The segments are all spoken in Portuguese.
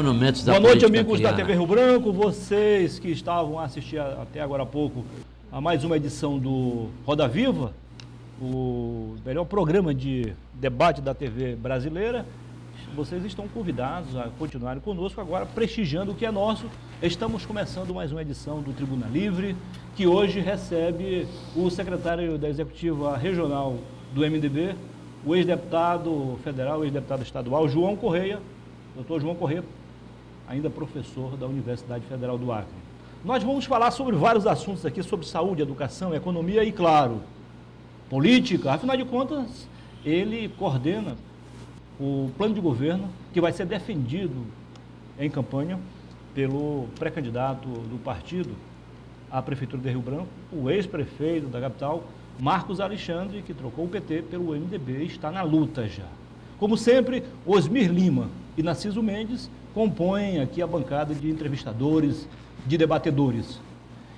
monumentos da Boa noite, política amigos da criana. TV Rio Branco, vocês que estavam a assistir até agora há pouco a mais uma edição do Roda Viva, o melhor programa de debate da TV brasileira. Vocês estão convidados a continuarem conosco agora, prestigiando o que é nosso. Estamos começando mais uma edição do Tribuna Livre, que hoje recebe o secretário da Executiva Regional do MDB, o ex-deputado federal, ex-deputado estadual, João Correia, doutor João Correia, ainda professor da Universidade Federal do Acre. Nós vamos falar sobre vários assuntos aqui, sobre saúde, educação, economia e, claro, política. Afinal de contas, ele coordena o plano de governo que vai ser defendido em campanha pelo pré-candidato do partido à Prefeitura de Rio Branco, o ex-prefeito da capital, Marcos Alexandre, que trocou o PT pelo MDB e está na luta já. Como sempre, Osmir Lima e Narciso Mendes compõem aqui a bancada de entrevistadores, de debatedores.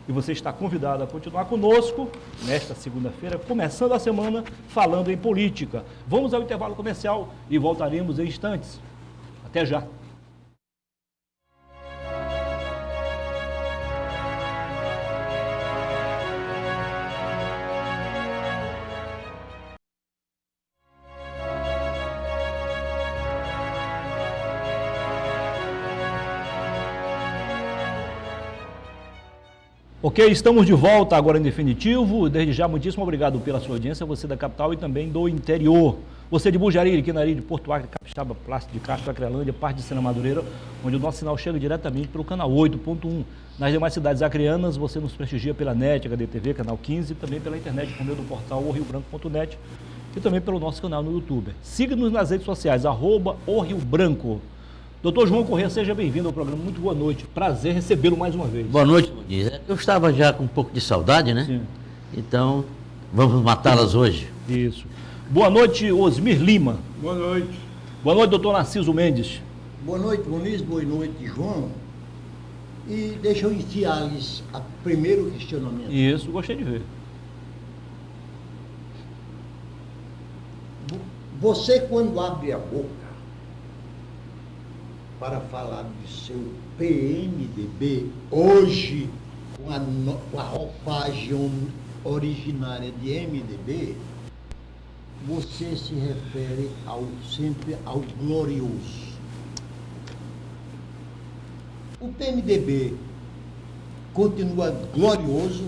E você está convidado a continuar conosco nesta segunda-feira, começando a semana falando em política. Vamos ao intervalo comercial e voltaremos em instantes. Até já. Ok, estamos de volta agora em definitivo. Desde já, muitíssimo obrigado pela sua audiência, você da capital e também do interior. Você de Bujariri, Quinari, de Porto Acre, Capixaba, Plástico de Castro, Acrelândia, parte de Sena Madureira, onde o nosso sinal chega diretamente pelo canal 8.1. Nas demais cidades acreanas, você nos prestigia pela NET, HDTV, canal 15, e também pela internet, por meio do portal oriobranco.net e também pelo nosso canal no YouTube. Siga-nos nas redes sociais, @oriobranco. Doutor João Correia, seja bem-vindo ao programa. Muito boa noite. Prazer recebê-lo mais uma vez. Boa noite, Muniz. Eu estava já com um pouco de saudade, né? Sim. Então, vamos matá-las hoje. Isso. Boa noite, Osmir Lima. Boa noite. Boa noite, doutor Narciso Mendes. Boa noite, Muniz. Boa noite, João. E deixa eu iniciar-lhes o primeiro questionamento. Isso, gostei de ver. Você, quando abre a boca para falar do seu PMDB, hoje, com a roupagem originária de MDB, você se refere sempre ao glorioso. O PMDB continua glorioso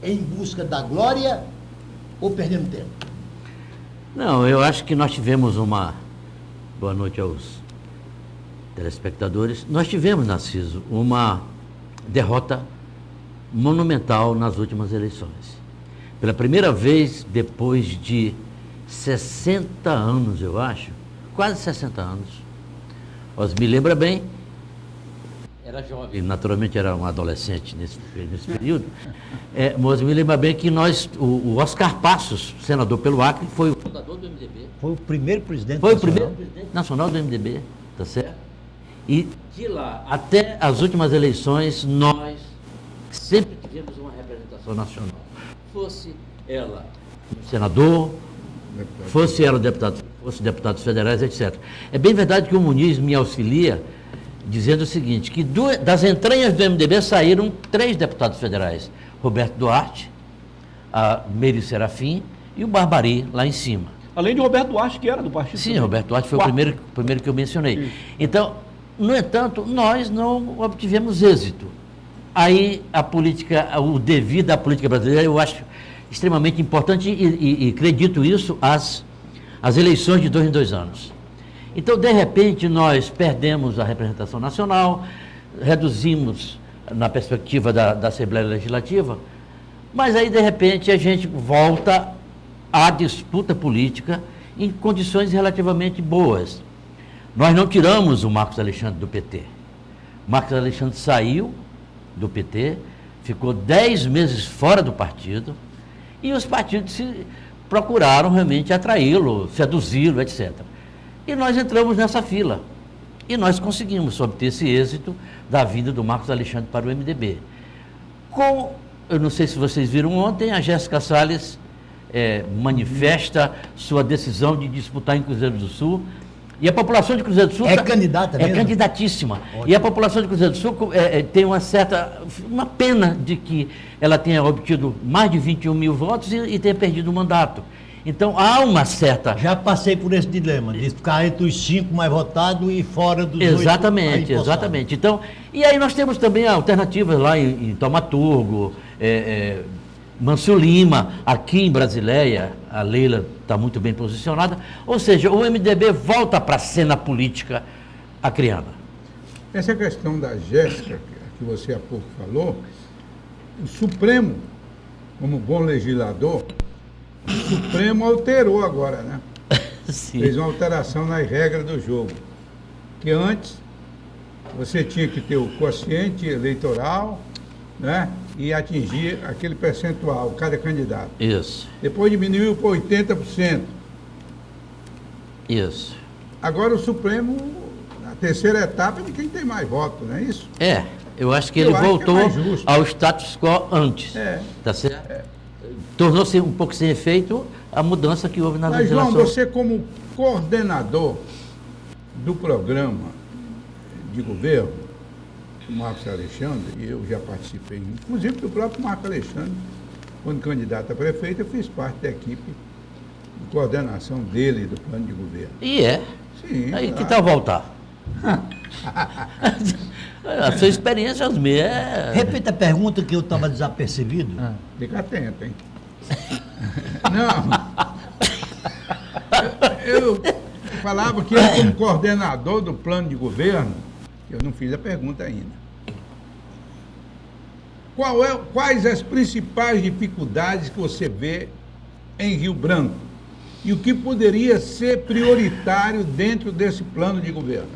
em busca da glória ou perdendo tempo? Não, eu acho que nós tivemos uma... Boa noite aos telespectadores. Nós tivemos, Narciso, uma derrota monumental nas últimas eleições. Pela primeira vez, depois de 60 anos, eu acho, quase 60 anos, me lembra bem, era jovem, naturalmente era um adolescente nesse período, mas me lembra bem que o Oscar Passos, senador pelo Acre, foi o fundador do MDB. Foi o primeiro presidente Foi nacional. o primeiro presidente nacional do MDB, tá certo? E de lá até as últimas eleições, nós sempre tivemos uma representação nacional. Fosse ela senador, fosse ela fosse deputados federais, etc. É bem verdade que o Muniz me auxilia dizendo o seguinte, que das entranhas do MDB saíram 3 deputados federais, Roberto Duarte, a Meire Serafim e o Barbari, lá em cima. Além de Roberto Duarte, que era do partido. Sim, também. Roberto Duarte foi o primeiro que eu mencionei. Isso. Então, no entanto, nós não obtivemos êxito. Aí a política, o devido à política brasileira, eu acho extremamente importante e acredito isso às eleições de 2 em 2 anos. Então, de repente, nós perdemos a representação nacional, reduzimos na perspectiva da Assembleia Legislativa, mas aí, de repente, a gente volta à disputa política em condições relativamente boas. Nós não tiramos o Marcos Alexandre do PT. O Marcos Alexandre saiu do PT, ficou 10 meses fora do partido, e os partidos procuraram realmente atraí-lo, seduzi-lo, etc. E nós entramos nessa fila. E nós conseguimos obter esse êxito da vinda do Marcos Alexandre para o MDB. Eu não sei se vocês viram ontem, a Jéssica Salles manifesta sua decisão de disputar em Cruzeiro do Sul E a população de Cruzeiro do Sul... É candidata mesmo? É candidatíssima. Ótimo. E a população de Cruzeiro do Sul tem uma pena de que ela tenha obtido mais de 21 mil votos e tenha perdido o mandato. Então, há uma certa... Já passei por esse dilema, de ficar entre os 5 mais votados e fora dos 8 mais Exatamente, empossados. exatamente. Então, e aí nós temos também alternativas lá em Taumaturgo, Mâncio Lima, aqui em Brasileia, a Leila está muito bem posicionada. Ou seja, o MDB volta para a cena política acriana. Essa questão da Jéssica, que você há pouco falou, o Supremo, como bom legislador, o Supremo alterou agora, né? Sim. Fez uma alteração nas regras do jogo. Que antes você tinha que ter o quociente eleitoral, né? E atingir aquele percentual, cada candidato. Isso, Depois diminuiu para 80%. isso. Agora o Supremo, na terceira etapa, de quem tem mais votos, não é isso? Eu acho que Eu ele acho que é voltou mais justo. ao status quo antes. É. Tá certo? Tornou-se um pouco sem efeito a mudança que houve na Mas, João, legislação. você como coordenador do programa de governo, o Marcos Alexandre, e eu já participei, inclusive do próprio Marcos Alexandre, quando candidato a prefeito, eu fiz parte da equipe de coordenação dele, do plano de governo. E Sim, Aí que claro. tal voltar? A sua experiência, Osmir, Repita a pergunta que eu estava desapercebido. Fica atento, hein? Não. Eu falava que eu, como coordenador do plano de governo, eu não fiz a pergunta ainda. Quais as principais dificuldades que você vê em Rio Branco? E o que poderia ser prioritário dentro desse plano de governo?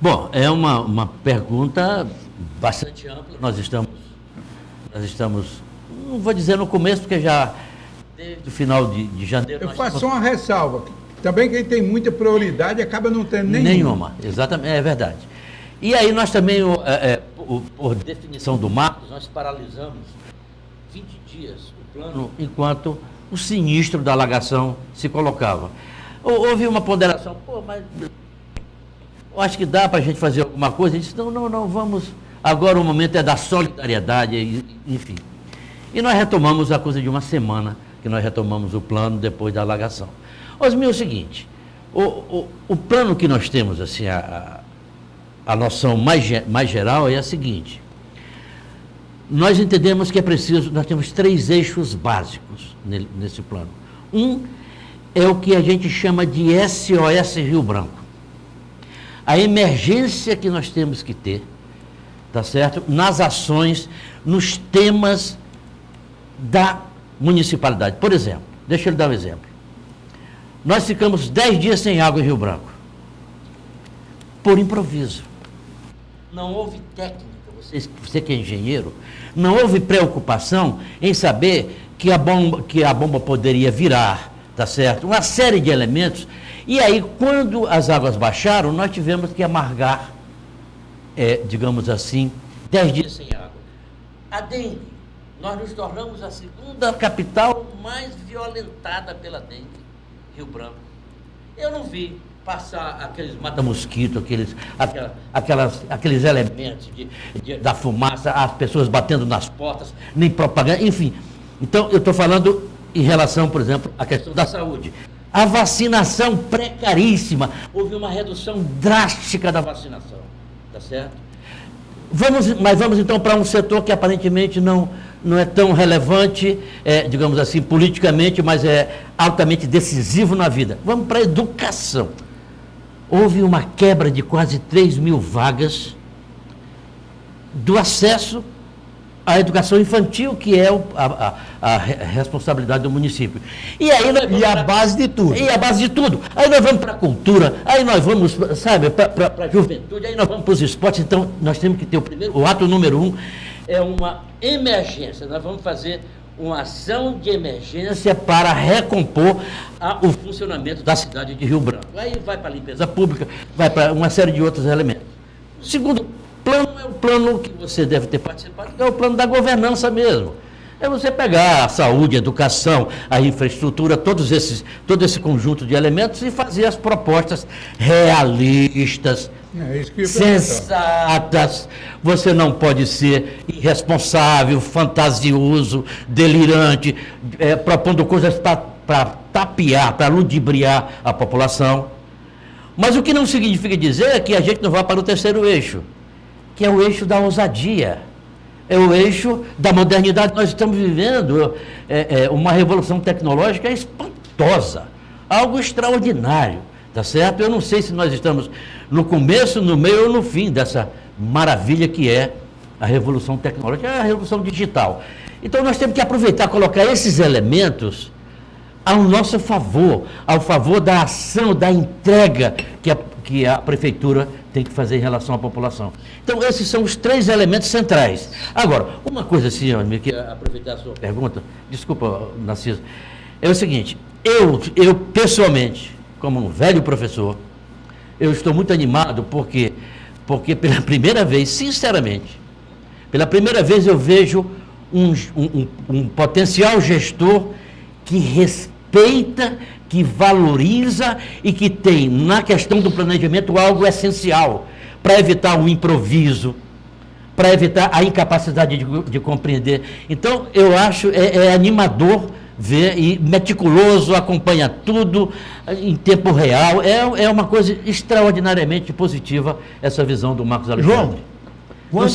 Bom, é uma pergunta bastante ampla. Nós estamos, não vou dizer no começo, porque já desde o final de janeiro... Eu nós faço estamos- só uma ressalva. Também quem tem muita prioridade acaba não tendo nenhuma. Nenhuma, exatamente, é verdade. E aí nós também, por definição do Marcos, nós paralisamos 20 dias o plano enquanto o sinistro da alagação se colocava. Houve uma ponderação, mas eu acho que dá para a gente fazer alguma coisa. A gente disse, não, vamos, agora o momento é da solidariedade, enfim. E nós retomamos a coisa de uma semana, que nós retomamos o plano depois da alagação. Osmir, é o seguinte, o plano que nós temos, assim, a noção mais geral é a seguinte: nós entendemos que é preciso, nós temos 3 eixos básicos nesse plano. Um é o que a gente chama de SOS Rio Branco. A emergência que nós temos que ter, tá certo? Nas ações, nos temas da municipalidade. Por exemplo, deixa eu lhe dar um exemplo. Nós ficamos 10 dias sem água em Rio Branco, por improviso. Não houve técnica, você que é engenheiro, não houve preocupação em saber que a bomba poderia virar, tá certo? Uma série de elementos. E aí, quando as águas baixaram, nós tivemos que amargar, digamos assim, 10 dias sem água. A dengue, nós nos tornamos a segunda capital mais violentada pela dengue. Rio Branco. Eu não vi passar aqueles mata-mosquito, aqueles elementos da fumaça, as pessoas batendo nas portas, nem propaganda, enfim. Então, eu estou falando em relação, por exemplo, à questão da saúde. A vacinação precaríssima. Houve uma redução drástica da vacinação. Tá certo? Mas vamos então para um setor que aparentemente não é tão relevante, digamos assim, politicamente, mas é altamente decisivo na vida. Vamos para a educação. Houve uma quebra de quase 3 mil vagas do acesso à educação infantil, que é a responsabilidade do município. E aí E a base de tudo. E a base de tudo. Aí nós vamos para a cultura, aí nós vamos, sabe, para a juventude, aí nós vamos para os esportes. Então, nós temos que ter o ato número 1 é uma emergência. Nós vamos fazer uma ação de emergência para recompor o funcionamento da cidade de Rio Branco. Aí vai para a limpeza pública, vai para uma série de outros elementos. O segundo plano é o plano que você deve ter participado, que é o plano da governança mesmo. É você pegar a saúde, a educação, a infraestrutura, todo esse conjunto de elementos e fazer as propostas realistas, É isso que eu ia perguntar. sensatas. Você não pode ser irresponsável, fantasioso, delirante, propondo coisas para tapear, para ludibriar a população. Mas o que não significa dizer que a gente não vá para o terceiro eixo, que é o eixo da ousadia. É o eixo da modernidade. Nós estamos vivendo uma revolução tecnológica espantosa, algo extraordinário, tá certo? Eu não sei se nós estamos no começo, no meio ou no fim dessa maravilha que é a revolução tecnológica, a revolução digital. Então nós temos que aproveitar, colocar esses elementos ao nosso favor, ao favor da ação, da entrega que a prefeitura tem que fazer em relação à população. Então, esses são os 3 elementos centrais. Agora, uma coisa assim, eu queria aproveitar a sua pergunta, desculpa, Narciso, é o seguinte, eu pessoalmente, como um velho professor, eu estou muito animado porque pela primeira vez, sinceramente, pela primeira vez eu vejo um potencial gestor que respeita, que valoriza e que tem na questão do planejamento algo essencial para evitar o improviso, para evitar a incapacidade de compreender. Então, eu acho animador ver e meticuloso, acompanha tudo em tempo real. É uma coisa extraordinariamente positiva essa visão do Marcos Alexandre. João, quando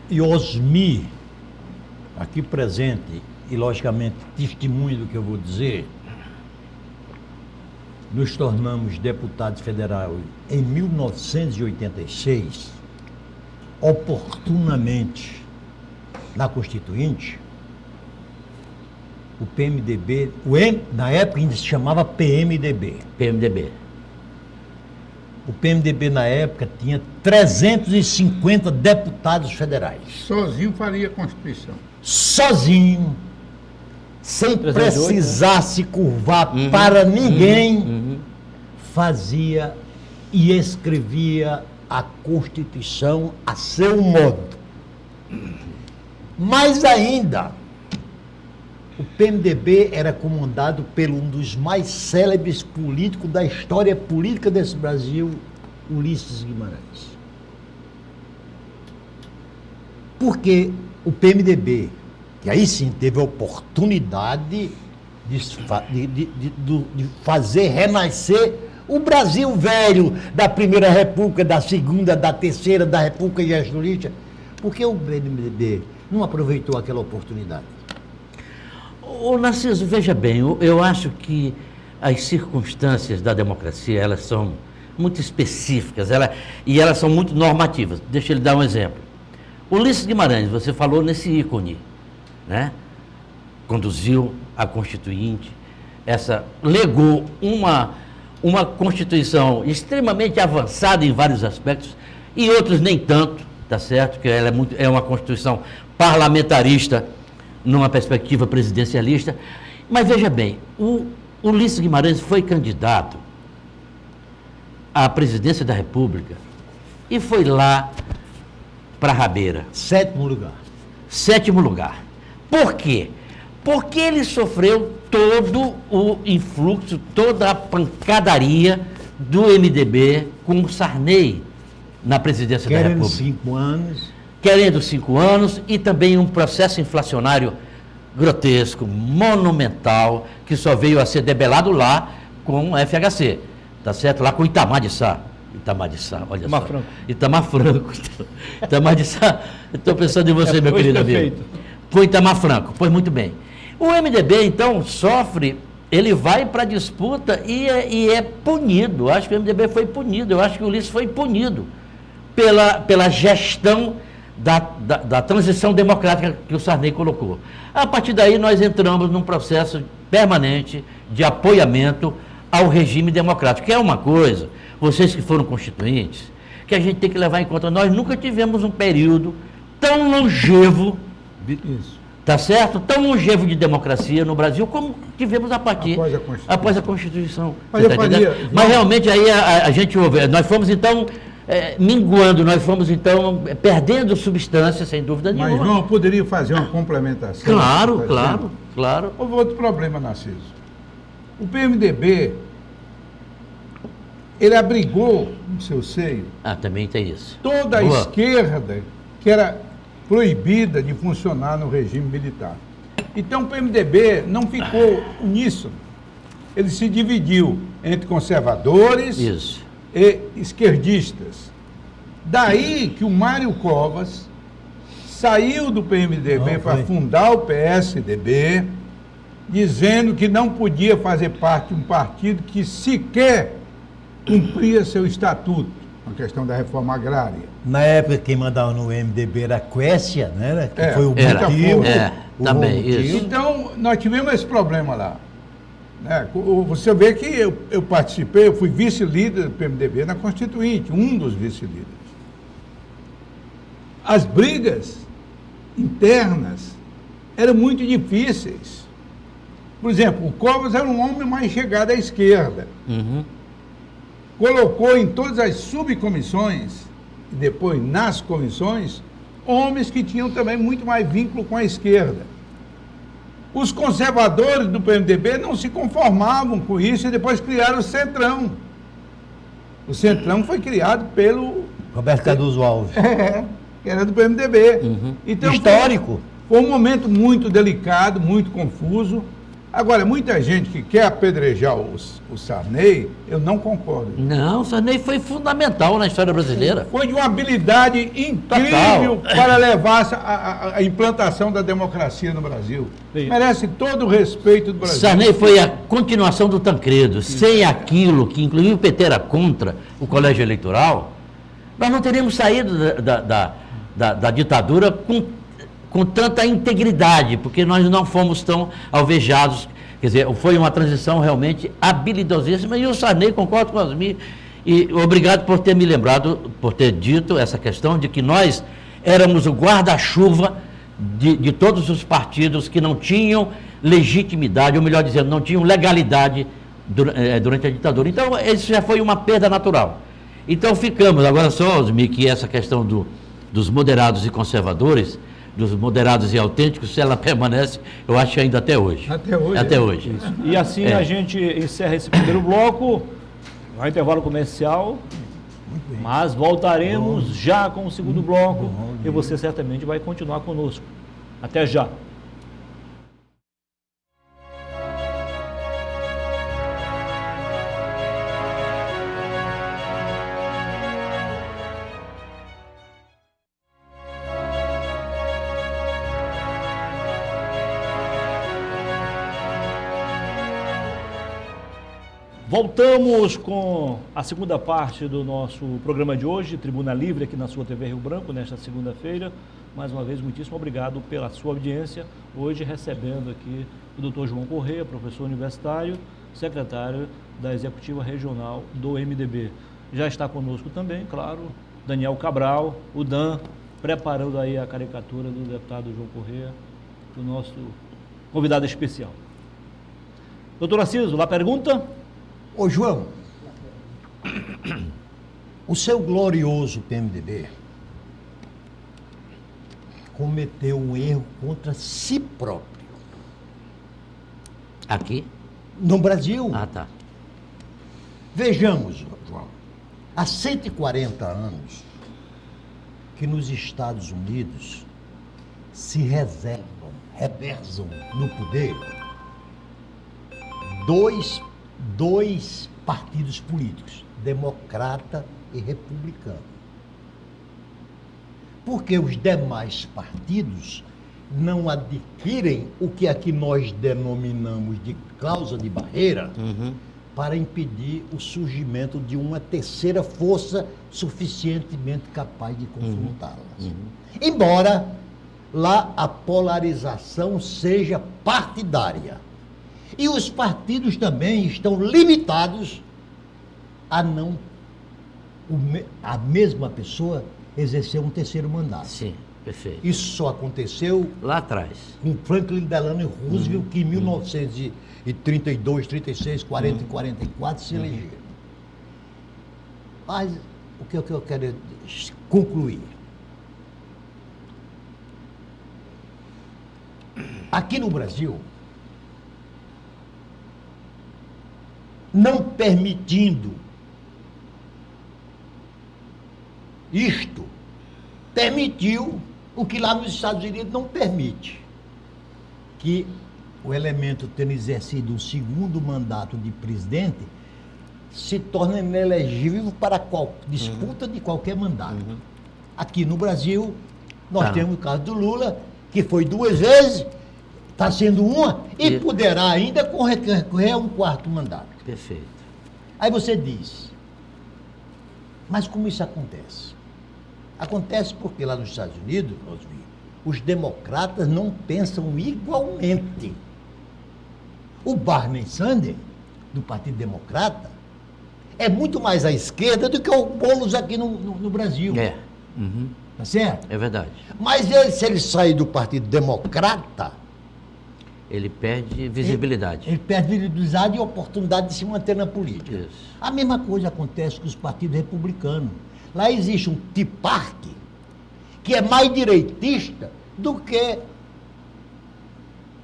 e Osmi, aqui presente, e logicamente testemunho do que eu vou dizer, nos tornamos deputados federais em 1986, oportunamente, na Constituinte, o PMDB, na época ainda se chamava PMDB. PMDB. O PMDB na época tinha 350 deputados federais. Sozinho faria a Constituição. Sozinho, sem 308, precisar se curvar para ninguém, fazia e escrevia a Constituição a seu modo. Mais ainda, o PMDB era comandado por um dos mais célebres políticos da história política desse Brasil, Ulisses Guimarães. Porque o PMDB, que aí sim teve a oportunidade de fazer renascer o Brasil velho da Primeira República, da Segunda, da Terceira, da República Gestorista, por que o PMDB não aproveitou aquela oportunidade? Ô Narciso, veja bem, eu acho que as circunstâncias da democracia, elas são muito específicas, e elas são muito normativas. Deixa eu lhe dar um exemplo. Ulisses Guimarães, você falou nesse ícone, né? Conduziu a Constituinte, legou uma Constituição extremamente avançada em vários aspectos, e outros nem tanto, tá certo? Que ela é uma Constituição parlamentarista, numa perspectiva presidencialista. Mas veja bem, o Ulisses Guimarães foi candidato à presidência da República e foi lá para a rabeira. 7º lugar. 7º lugar. Por quê? Porque ele sofreu todo o influxo, toda a pancadaria do MDB com o Sarney na presidência da República. 5 anos. Querendo 5 anos e também um processo inflacionário grotesco, monumental, que só veio a ser debelado lá com o FHC, tá certo? Lá com Itamar de Sá, olha Itamar só. Franco. Itamar Franco. Itamar de Sá, estou pensando em você, meu hoje querido amigo. prefeito. Com Itamar Franco, pois muito bem. O MDB, então, sofre, ele vai para a disputa e é punido. Acho que o MDB foi punido, eu acho que o Ulisses foi punido pela gestão da transição democrática que o Sarney colocou. A partir daí, nós entramos num processo permanente de apoiamento ao regime democrático, que é uma coisa, vocês que foram constituintes, que a gente tem que levar em conta. Nós nunca tivemos um período tão longevo, tá certo? Tão longevo de democracia no Brasil como tivemos após a Constituição. Mas, Mas realmente aí a gente ouve, nós fomos então minguando, nós fomos então perdendo substância, sem dúvida Mas, nenhuma. João, eu poderia fazer uma complementação? Claro, Tá claro, dizendo? claro. Houve outro problema, Narciso. O PMDB, ele abrigou no seu seio Ah, também tem isso. toda a Boa. esquerda que era proibida de funcionar no regime militar. Então o PMDB não ficou uníssono. Ele se dividiu entre conservadores Isso. e esquerdistas. Daí que o Mário Covas saiu do PMDB Não, para foi. fundar o PSDB, dizendo que não podia fazer parte de um partido que sequer cumpria seu estatuto, a questão da reforma agrária. Na época, quem mandava no MDB era a Quécia, né? Que foi o era. motivo. Também, motivo. isso. Então, nós tivemos esse problema lá. Né? Você vê que eu participei, eu fui vice-líder do PMDB na Constituinte, um dos vice-líderes. As brigas internas eram muito difíceis. Por exemplo, o Covas era um homem mais chegado à esquerda. Uhum. Colocou em todas as subcomissões, e depois nas comissões, homens que tinham também muito mais vínculo com a esquerda. Os conservadores do PMDB não se conformavam com isso e depois criaram o Centrão. O Centrão foi criado pelo... Roberto Cardoso Alves. que era do PMDB. Uhum. Então, Histórico. Foi um momento muito delicado, muito confuso. Agora, muita gente que quer apedrejar o Sarney, eu não concordo. Não, o Sarney foi fundamental na história brasileira. Foi de uma habilidade incrível para levar a implantação da democracia no Brasil. Sim. Merece todo o respeito do Brasil. Sarney foi a continuação do Tancredo. Sem aquilo, que inclusive o PT era contra o colégio eleitoral, nós não teríamos saído da ditadura com tanta integridade, porque nós não fomos tão alvejados. Quer dizer, foi uma transição realmente habilidosíssima, e o Sarney, concordo com o Osmir, e obrigado por ter me lembrado, por ter dito essa questão de que nós éramos o guarda-chuva de todos os partidos que não tinham legitimidade, ou melhor dizendo, não tinham legalidade durante a ditadura. Então, isso já foi uma perda natural. Então, ficamos, agora só, Osmir, que essa questão dos moderados e conservadores, dos moderados e autênticos, se ela permanece, eu acho ainda até hoje. Até hoje. Até hoje. E assim a gente encerra esse primeiro bloco, vai intervalo comercial, mas voltaremos já com o segundo bloco e você certamente vai continuar conosco. Até já. Voltamos com a segunda parte do nosso programa de hoje, Tribuna Livre, aqui na sua TV Rio Branco, nesta segunda-feira. Mais uma vez, muitíssimo obrigado pela sua audiência. Hoje recebendo aqui o Dr. João Corrêa, professor universitário, secretário da Executiva Regional do MDB. Já está conosco também, claro, Daniel Cabral, o Dan, preparando aí a caricatura do deputado João Corrêa, do nosso convidado especial. Doutor Narciso, lá pergunta? Ô, João, o seu glorioso PMDB cometeu um erro contra si próprio. Aqui? No Brasil, Ah, tá. vejamos, João, há 140 anos que nos Estados Unidos se reversam no poder dois partidos políticos, democrata e republicano. Porque os demais partidos não adquirem o que aqui nós denominamos de cláusula de barreira para impedir o surgimento de uma terceira força suficientemente capaz de confrontá-las. Embora lá a polarização seja partidária. E os partidos também estão limitados a não a mesma pessoa exercer um terceiro mandato. Sim, perfeito. Isso só aconteceu Lá atrás. com Franklin Delano Roosevelt, que em 1932, 36, 40 e 44 se elegeram. Mas o que eu quero concluir? Aqui no Brasil, não permitindo isto, permitiu o que lá nos Estados Unidos não permite, que o elemento tendo exercido um segundo mandato de presidente se torna inelegível para disputa de qualquer mandato. Aqui no Brasil, nós temos o caso do Lula, que foi 2 vezes, está sendo uma, e poderá ainda recorrer a um 4º mandato. Perfeito. Aí você diz, mas como isso acontece? Acontece porque lá nos Estados Unidos, os democratas não pensam igualmente. O Bernie Sanders, do Partido Democrata, é muito mais à esquerda do que o Boulos aqui no Brasil. Tá certo? É verdade. Mas se ele sair do Partido Democrata, Ele perde visibilidade. ele perde visibilidade e oportunidade de se manter na política. Isso. A mesma coisa acontece com os partidos republicanos. Lá existe um Tea Party que é mais direitista do que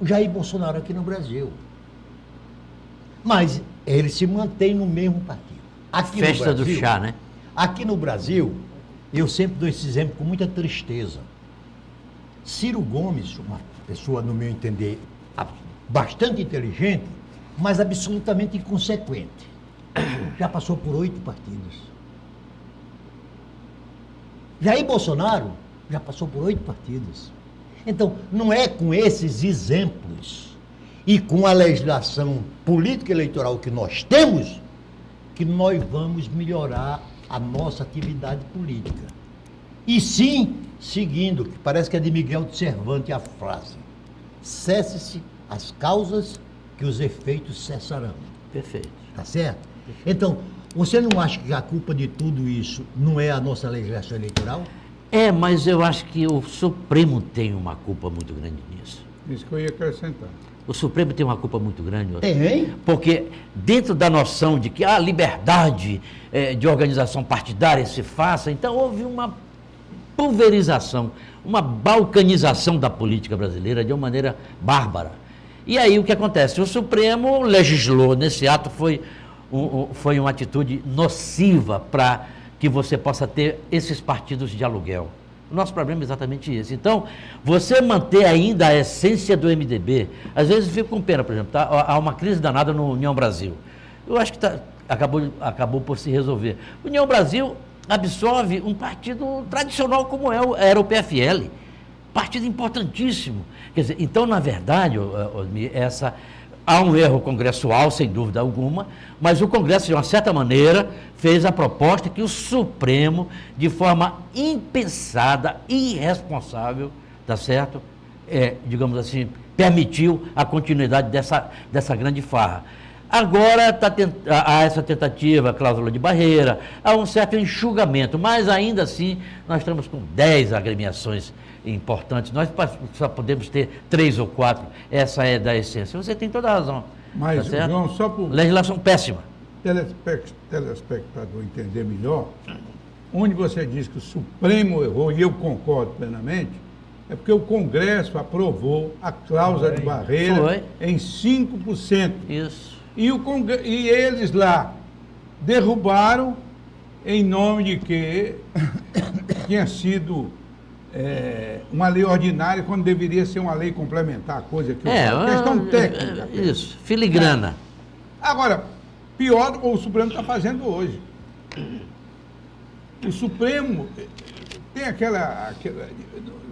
o Jair Bolsonaro aqui no Brasil. Mas ele se mantém no mesmo partido. Aqui Festa no Brasil, do chá, né? Aqui no Brasil, eu sempre dou esse exemplo com muita tristeza. Ciro Gomes, uma pessoa, no meu entender, bastante inteligente, mas absolutamente inconsequente. Já passou por 8 partidos. Jair Bolsonaro já passou por 8 partidos. Então, não é com esses exemplos e com a legislação política eleitoral que nós temos que nós vamos melhorar a nossa atividade política. E sim, seguindo, que parece que é de Miguel de Cervantes a frase, cesse-se as causas que os efeitos cessarão. Perfeito. Tá certo? Então, você não acha que a culpa de tudo isso não é a nossa legislação eleitoral? Mas eu acho que o Supremo tem uma culpa muito grande nisso. Isso que eu ia acrescentar. O Supremo tem uma culpa muito grande. Tem. Porque dentro da noção de que a liberdade de organização partidária se faça, então houve uma pulverização, uma balcanização da política brasileira de uma maneira bárbara. E aí o que acontece? O Supremo legislou, nesse ato foi uma atitude nociva para que você possa ter esses partidos de aluguel. O nosso problema é exatamente esse. Então, você manter ainda a essência do MDB, às vezes fica com pena, por exemplo, há uma crise danada no União Brasil. Eu acho que acabou por se resolver. O União Brasil absorve um partido tradicional como era o PFL, partido importantíssimo. Quer dizer, então, na verdade, há um erro congressual, sem dúvida alguma, mas o Congresso, de uma certa maneira, fez a proposta que o Supremo, de forma impensada, irresponsável, tá certo? Digamos assim, permitiu a continuidade dessa grande farra. Agora há essa tentativa, cláusula de barreira, há um certo enxugamento, mas ainda assim nós estamos com 10 agremiações importantes. Nós só podemos ter 3 ou 4. Essa é da essência. Você tem toda a razão. Mas, tá certo? João, só por legislação péssima. telespectador entender melhor, onde você diz que o Supremo errou, e eu concordo plenamente, é porque o Congresso aprovou a cláusula de barreira em 5%. Isso. E eles lá derrubaram em nome de que tinha sido uma lei ordinária quando deveria ser uma lei complementar, coisa que questão técnica. Isso, filigrana. Agora, pior o Supremo está fazendo hoje. O Supremo tem aquela,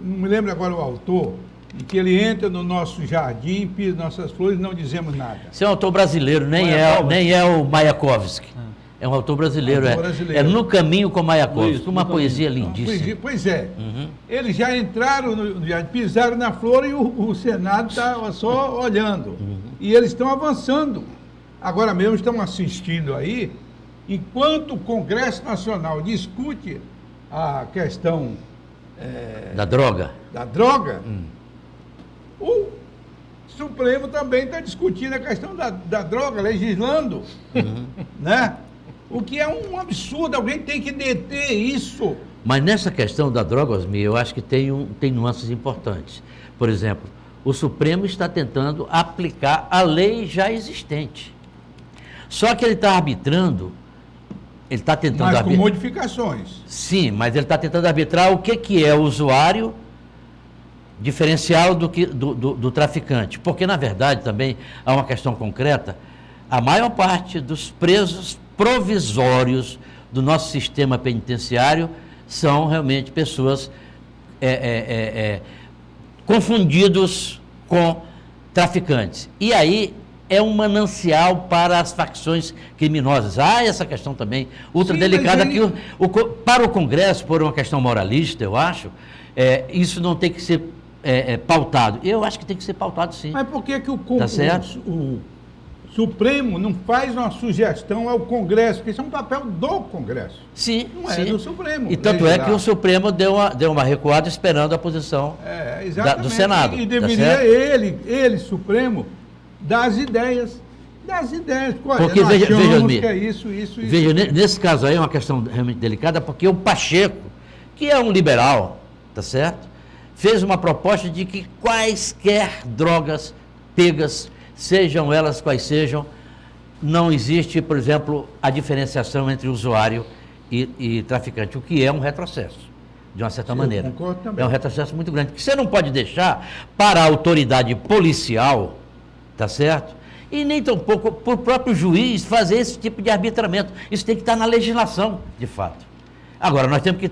não me lembro agora o autor, em que ele entra no nosso jardim, pisa nossas flores e não dizemos nada. Esse é um autor brasileiro, nem é o Mayakovsky. É um autor brasileiro, é No Caminho com Mayakovsky, uma poesia lindíssima. Pois é. Eles já entraram no jardim, pisaram na flor e o Senado está só olhando. E eles estão avançando. Agora mesmo estão assistindo aí, enquanto o Congresso Nacional discute a questão da droga. O Supremo também está discutindo a questão da droga, legislando, né? O que é um absurdo, alguém tem que deter isso. Mas nessa questão da droga, Osmir, eu acho que tem nuances importantes. Por exemplo, o Supremo está tentando aplicar a lei já existente. Só que ele está arbitrando, ele está tentando Mas com modificações. Sim, mas ele está tentando arbitrar o que é o usuário diferencial do traficante. Porque, na verdade, também há uma questão concreta. A maior parte dos presos provisórios do nosso sistema penitenciário são realmente pessoas confundidos com traficantes. E aí é um manancial para as facções criminosas. Há essa questão também ultra Sim, delicada mas que para o Congresso, por uma questão moralista, eu acho, isso não tem que ser pautado. Eu acho que tem que ser pautado, sim. Mas por que Tá certo? o Supremo não faz uma sugestão ao Congresso? Porque isso é um papel do Congresso. Sim, Não é sim. do Supremo. E tanto é que o Supremo deu uma recuada esperando a posição Exatamente. do Senado. E tá deveria certo? ele, Supremo, dar as ideias. Olha, Porque, nós veja, achamos Osmir, que é isso. Veja, nesse caso aí é uma questão realmente delicada, porque o Pacheco, que é um liberal, tá certo? Fez uma proposta de que quaisquer drogas pegas, sejam elas quais sejam, não existe, por exemplo, a diferenciação entre usuário e traficante, o que é um retrocesso, de uma certa maneira. Concordo também. É um retrocesso muito grande, porque você não pode deixar para a autoridade policial, tá certo? E nem tampouco para o próprio juiz fazer esse tipo de arbitramento. Isso tem que estar na legislação, de fato. Agora, nós temos que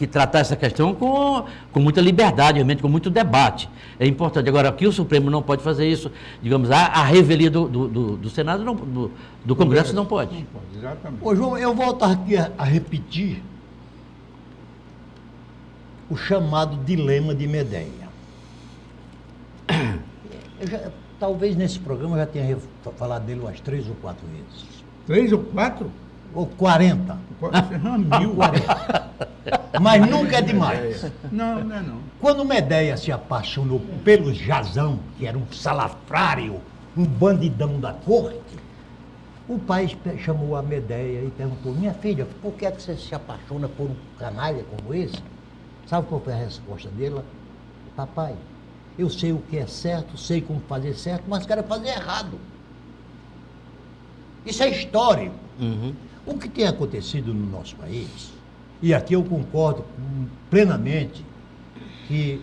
tratar essa questão com muita liberdade, realmente, com muito debate. É importante. Agora, aqui o Supremo não pode fazer isso. Digamos, a revelia do Senado, do Congresso, não pode. Não pode, exatamente. Ô, João, eu volto aqui a repetir o chamado dilema de Medeia. Talvez nesse programa eu já tenha falado dele umas 3 ou 4 vezes. 3 ou 4? Ou 40. 1.000. 40. Mas nunca é demais. Não, não é não. Quando Medeia se apaixonou pelo Jazão, que era um salafrário, um bandidão da corte, o pai chamou a Medeia e perguntou: minha filha, por que é que você se apaixona por um canalha como esse? Sabe qual foi a resposta dele? Papai, eu sei o que é certo, sei como fazer certo, mas quero fazer errado. Isso é histórico. Uhum. O que tem acontecido no nosso país, e aqui eu concordo plenamente, que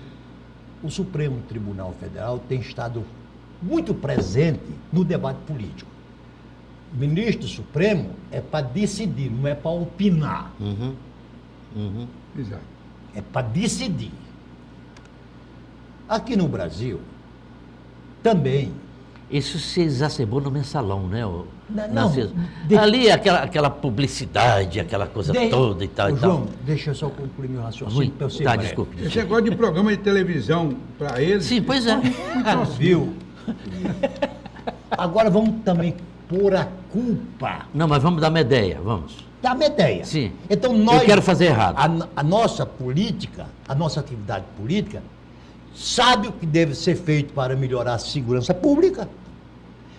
o Supremo Tribunal Federal tem estado muito presente no debate político. O ministro Supremo é para decidir, não é para opinar. Uhum. Uhum. Exato. É para decidir. Aqui no Brasil, também. Isso se exacerbou no mensalão, né? Não, Narciso? Ali aquela publicidade, aquela coisa toda e tal. João, deixa eu só concluir meu raciocínio para eu ser breve. Desculpe. Esse negócio de programa de televisão para eles. Sim, pois é. Viu? Agora vamos também pôr a culpa Não, mas vamos dar uma ideia, vamos. da Medeia. Sim. Então nós, Eu quero fazer errado. A nossa política, a nossa atividade política, sabe o que deve ser feito para melhorar a segurança pública,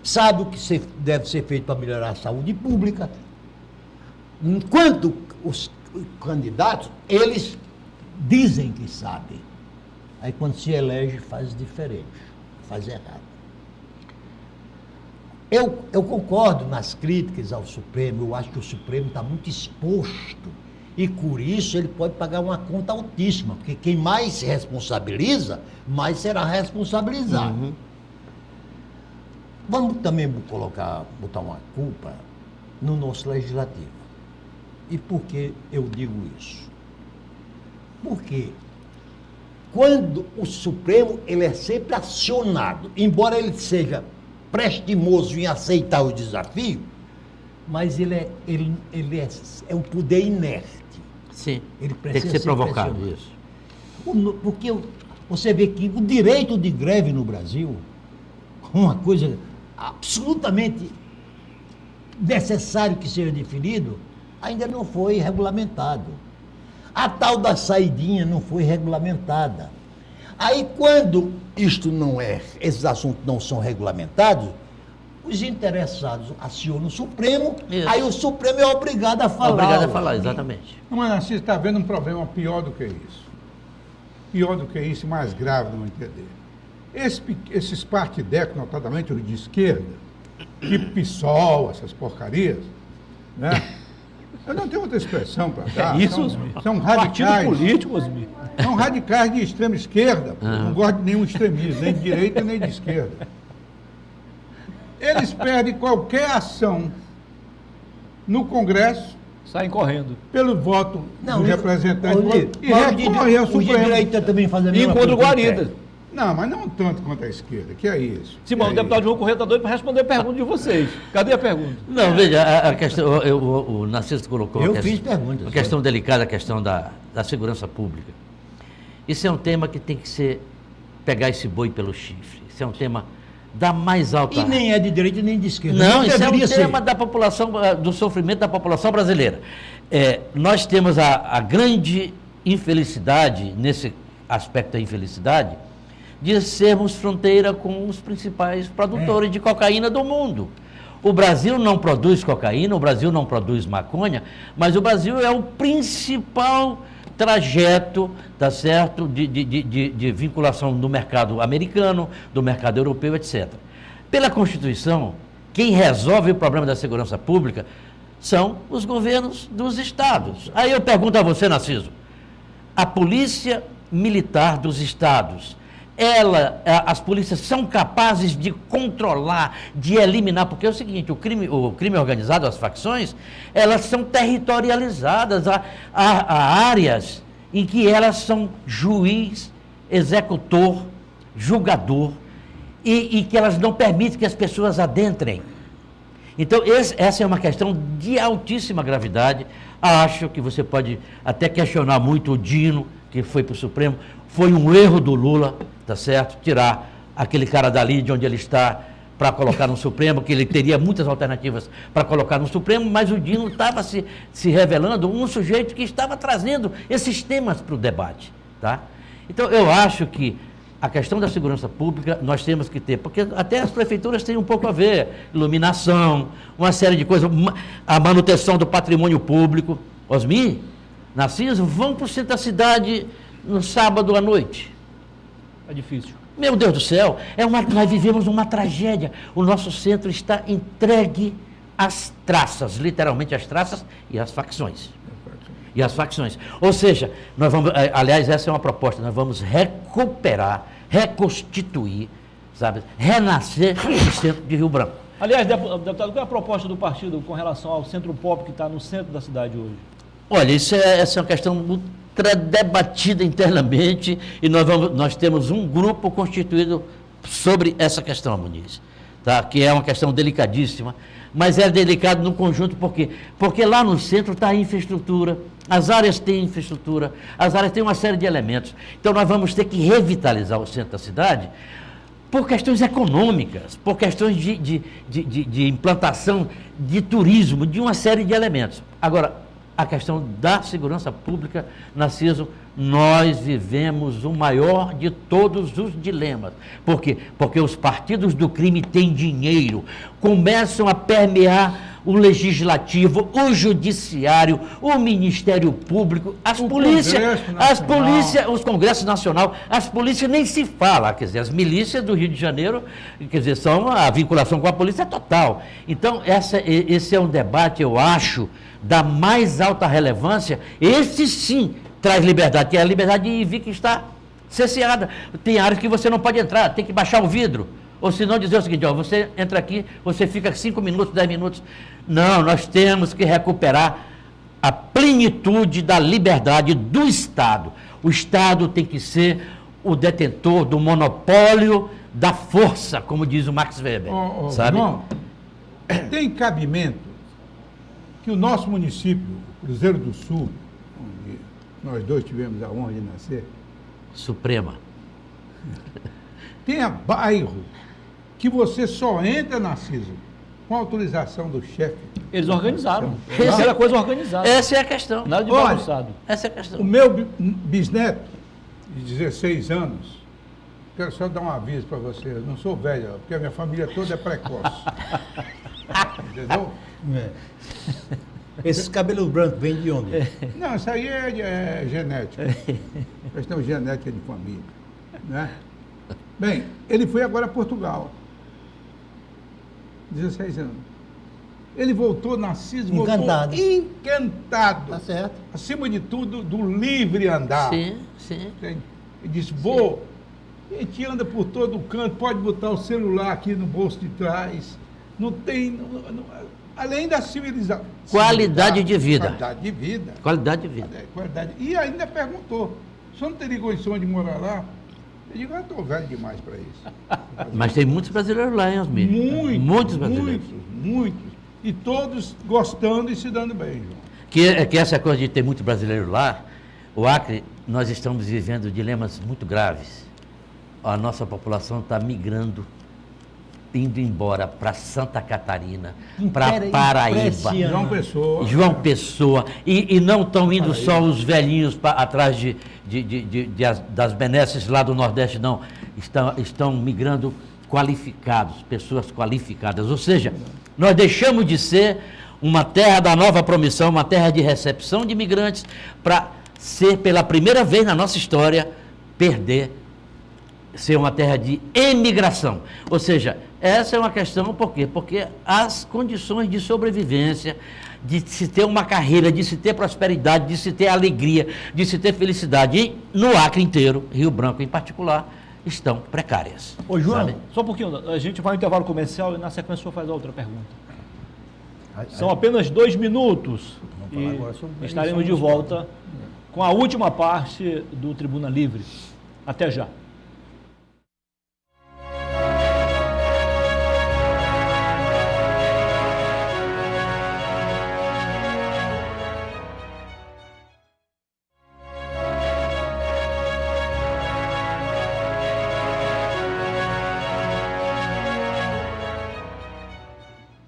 sabe o que deve ser feito para melhorar a saúde pública. Enquanto os candidatos, eles dizem que sabem. Aí quando se elege, faz diferente, faz errado. Eu concordo nas críticas ao Supremo, eu acho que o Supremo está muito exposto e por isso ele pode pagar uma conta altíssima, porque quem mais se responsabiliza, mais será responsabilizado. Uhum. Vamos também botar uma culpa no nosso legislativo. E por que eu digo isso? Porque quando o Supremo ele é sempre acionado, embora ele seja prestimoso em aceitar o desafio, mas ele é um poder inerte. Sim. Ele Tem que precisa ser ser provocado, pressionado. isso. Porque você vê que o direito de greve no Brasil, uma coisa absolutamente necessário que seja definido, ainda não foi regulamentado. A tal da saidinha não foi regulamentada. Aí quando esses assuntos não são regulamentados, os interessados acionam o Supremo, Isso. aí o Supremo é obrigado a falar. Obrigado a falar, exatamente. Mas Narciso está vendo um problema pior do que isso. Pior do que isso, mais grave, não entender. Esses partidecos, notadamente os de esquerda, tipo PSOL, essas porcarias, né? Eu não tenho outra expressão para dar. Isso, são partido radicais. político, Osmir. São radicais de extrema esquerda. Não gosto de nenhum extremismo, nem de direita nem de esquerda. Eles perdem qualquer ação no Congresso Saem correndo. pelo voto do representante e Paulo, recorre ao os de Supremo. direita também fazem a E mesma encontra o coisa que guarida. quer. Não, mas não tanto quanto a esquerda, que é isso. Simão, o deputado João Corrêa está doido para responder a pergunta de vocês. Cadê a pergunta? Não, veja, a questão, o Narciso colocou Eu uma fiz questão, perguntas. uma questão delicada, a questão da segurança pública. Isso é um tema que tem que ser, pegar esse boi pelo chifre. Isso é um tema da mais alta... E nem é de direita nem de esquerda. Não, isso é um deveria ser. tema da população, do sofrimento da população brasileira. Nós temos a grande infelicidade, nesse aspecto da infelicidade, de sermos fronteira com os principais produtores de cocaína do mundo. O Brasil não produz cocaína, o Brasil não produz maconha, mas o Brasil é o principal trajeto, tá certo, de vinculação do mercado americano, do mercado europeu, etc. Pela Constituição, quem resolve o problema da segurança pública são os governos dos estados. Aí eu pergunto a você, Narciso, a polícia militar dos estados, as polícias são capazes de controlar, de eliminar, porque é o seguinte, o crime organizado, as facções, elas são territorializadas, há áreas em que elas são juiz, executor, julgador, e que elas não permitem que as pessoas adentrem. Então, essa é uma questão de altíssima gravidade. Acho que você pode até questionar muito o Dino, que foi para o Supremo. Foi um erro do Lula, tá certo? Tirar aquele cara dali de onde ele está para colocar no Supremo, que ele teria muitas alternativas para colocar no Supremo, mas o Dino estava se revelando um sujeito que estava trazendo esses temas para o debate, tá? Então, eu acho que a questão da segurança pública nós temos que ter, porque até as prefeituras têm um pouco a ver, iluminação, uma série de coisas, a manutenção do patrimônio público. Osmir, Narciso, vão para o centro da cidade no sábado à noite. É difícil. Meu Deus do céu, nós vivemos uma tragédia. O nosso centro está entregue às traças, literalmente às traças e às facções. E as facções. Ou seja, nós vamos, aliás, essa é uma proposta, nós vamos recuperar, reconstituir, sabe, renascer o centro de Rio Branco. Aliás, deputado, qual é a proposta do partido com relação ao centro pop que está no centro da cidade hoje? Olha, essa é uma questão ultra debatida internamente e nós temos um grupo constituído sobre essa questão, Muniz, tá? Que é uma questão delicadíssima, mas é delicado no conjunto, por quê? Porque lá no centro está a infraestrutura, as áreas têm infraestrutura, as áreas têm uma série de elementos. Então nós vamos ter que revitalizar o centro da cidade por questões econômicas, por questões de implantação de turismo, de uma série de elementos. Agora, a questão da segurança pública, Narciso, nós vivemos o maior de todos os dilemas. Por quê? Porque os partidos do crime têm dinheiro, começam a permear o legislativo, o judiciário, o Ministério Público, as polícias, os Congressos Nacional, as polícias nem se fala, quer dizer, as milícias do Rio de Janeiro, quer dizer, a vinculação com a polícia é total. Então, esse é um debate, eu acho, da mais alta relevância. Esse sim traz liberdade, que é a liberdade de ir e vir que está cerceada. Tem áreas que você não pode entrar, tem que baixar o vidro. Ou se não dizer o seguinte, você entra aqui, você fica 5 minutos, 10 minutos. Não, nós temos que recuperar a plenitude da liberdade do Estado. O Estado tem que ser o detentor do monopólio da força, como diz o Max Weber. Sabe? Não, tem cabimento que o nosso município, Cruzeiro do Sul, onde nós dois tivemos a honra de nascer, Suprema. tenha bairro que você só entra, Narciso, com autorização do chefe. Eles organizaram. Essa- Era coisa organizada. Essa é a questão. Nada de Olha, bagunçado. Essa é a questão. O meu bisneto, de 16 anos, quero só dar um aviso para você. Eu não sou velho, porque a minha família toda é precoce. Entendeu? É. Esses cabelos brancos vêm de onde? Não, isso aí é genética. Questão genética de família. Né? Bem, ele foi agora a Portugal. 16 anos. Ele voltou, Narciso, Encantado. voltou encantado. Tá certo. Acima de tudo, do livre andar. Sim, sim. Entende? Ele disse, a gente anda por todo canto, pode botar o celular aqui no bolso de trás. Não tem... além da civilização. Qualidade de vida. Qualidade de vida. Qualidade de vida. Qualidade. E ainda perguntou, só não teria condição de morar lá? Eu digo, eu estou velho demais para isso. Mas tem muitos brasileiros lá, hein, Osmir? Muitos brasileiros. Muitos. E todos gostando e se dando bem, João. Que essa coisa de ter muito brasileiro lá, o Acre, nós estamos vivendo dilemas muito graves. A nossa população está migrando, indo embora para Santa Catarina, para Paraíba, João Pessoa, e não estão indo só os velhinhos atrás das benesses lá do Nordeste, não. Estão migrando qualificados, pessoas qualificadas. Ou seja, nós deixamos de ser uma terra da nova promissão, uma terra de recepção de imigrantes, para ser, pela primeira vez na nossa história, ser uma terra de emigração. Ou seja, essa é uma questão, por quê? Porque as condições de sobrevivência, de se ter uma carreira, de se ter prosperidade, de se ter alegria, de se ter felicidade, e no Acre inteiro, Rio Branco em particular, estão precárias. Ô, João, sabe? só um pouquinho, a gente vai ao intervalo comercial e na sequência o senhor faz a outra pergunta. São apenas 2 minutos e estaremos de volta com a última parte do Tribuna Livre. Até já.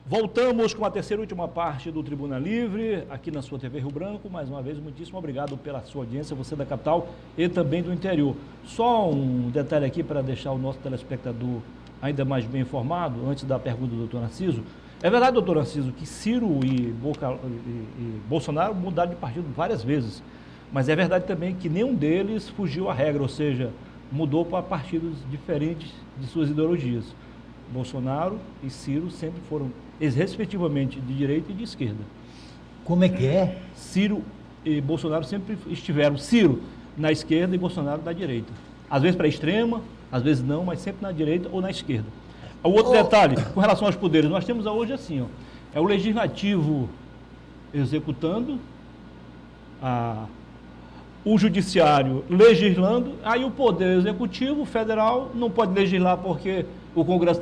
Voltamos com a terceira e última parte do Tribuna Livre, aqui na sua TV Rio Branco. Mais uma vez, muitíssimo obrigado pela sua audiência, você da capital e também do interior. Só um detalhe aqui para deixar o nosso telespectador ainda mais bem informado, antes da pergunta do doutor Narciso. É verdade, doutor Narciso, que Ciro e Bolsonaro mudaram de partido várias vezes, mas é verdade também que nenhum deles fugiu à regra, ou seja, mudou para partidos diferentes de suas ideologias. Bolsonaro e Ciro sempre foram, respectivamente, de direita e de esquerda. Como é que é? Ciro e Bolsonaro sempre estiveram, Ciro na esquerda e Bolsonaro na direita. Às vezes para a extrema, às vezes não, mas sempre na direita ou na esquerda. O outro detalhe, com relação aos poderes, nós temos hoje assim, ó, é o legislativo executando, o judiciário legislando, aí o poder executivo federal não pode legislar porque o Congresso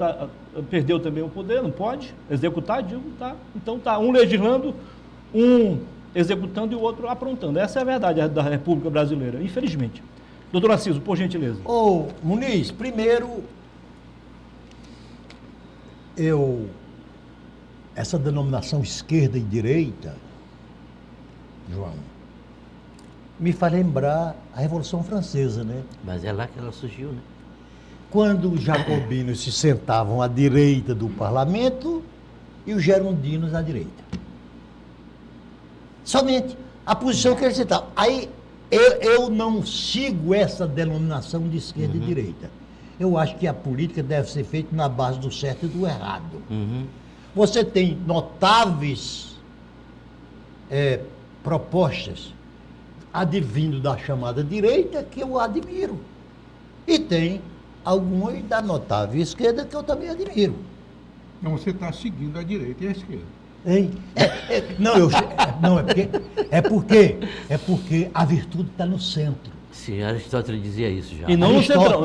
perdeu também o poder, não pode executar, digo, tá. Então tá um legislando, um executando e o outro aprontando. Essa é a verdade da República Brasileira, infelizmente. Doutor Narciso, por gentileza. Ô, Muniz, primeiro, essa denominação esquerda e direita, João, me faz lembrar a Revolução Francesa, né? Mas é lá que ela surgiu, né? Quando os jacobinos se sentavam à direita do parlamento e os gerondinos à direita. Somente a posição que eles sentavam. Aí eu não sigo essa denominação de esquerda e direita. Eu acho que a política deve ser feita na base do certo e do errado. Você tem notáveis propostas advindo da chamada direita que eu admiro. E tem algumas da notável esquerda que eu também admiro. Então você está seguindo a direita e a esquerda. Hein? É porque a virtude está no centro. Sim, Aristóteles dizia isso já. E não no centrão,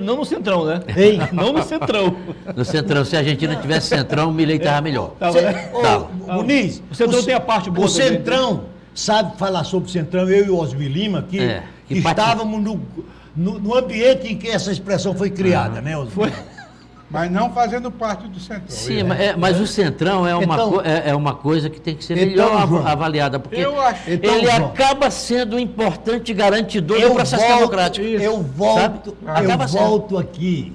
não no centrão, né? Ei. Não no centrão. No centrão, se a Argentina tivesse centrão, o Milei estava melhor. Muniz, O centrão tem a parte boa o também, centrão, sabe falar sobre o centrão, eu e o Osmir Lima, que estávamos no ambiente em que essa expressão foi criada, né, Osmir? Foi. Mas não fazendo parte do Centrão. Sim, mas o Centrão é uma, Então- é uma coisa que tem que ser Então, melhor João, avaliada, porque eu acho- Então, ele João, acaba sendo um importante garantidor do processo democrático. Eu volto, Sabe? Acaba sendo. volto aqui.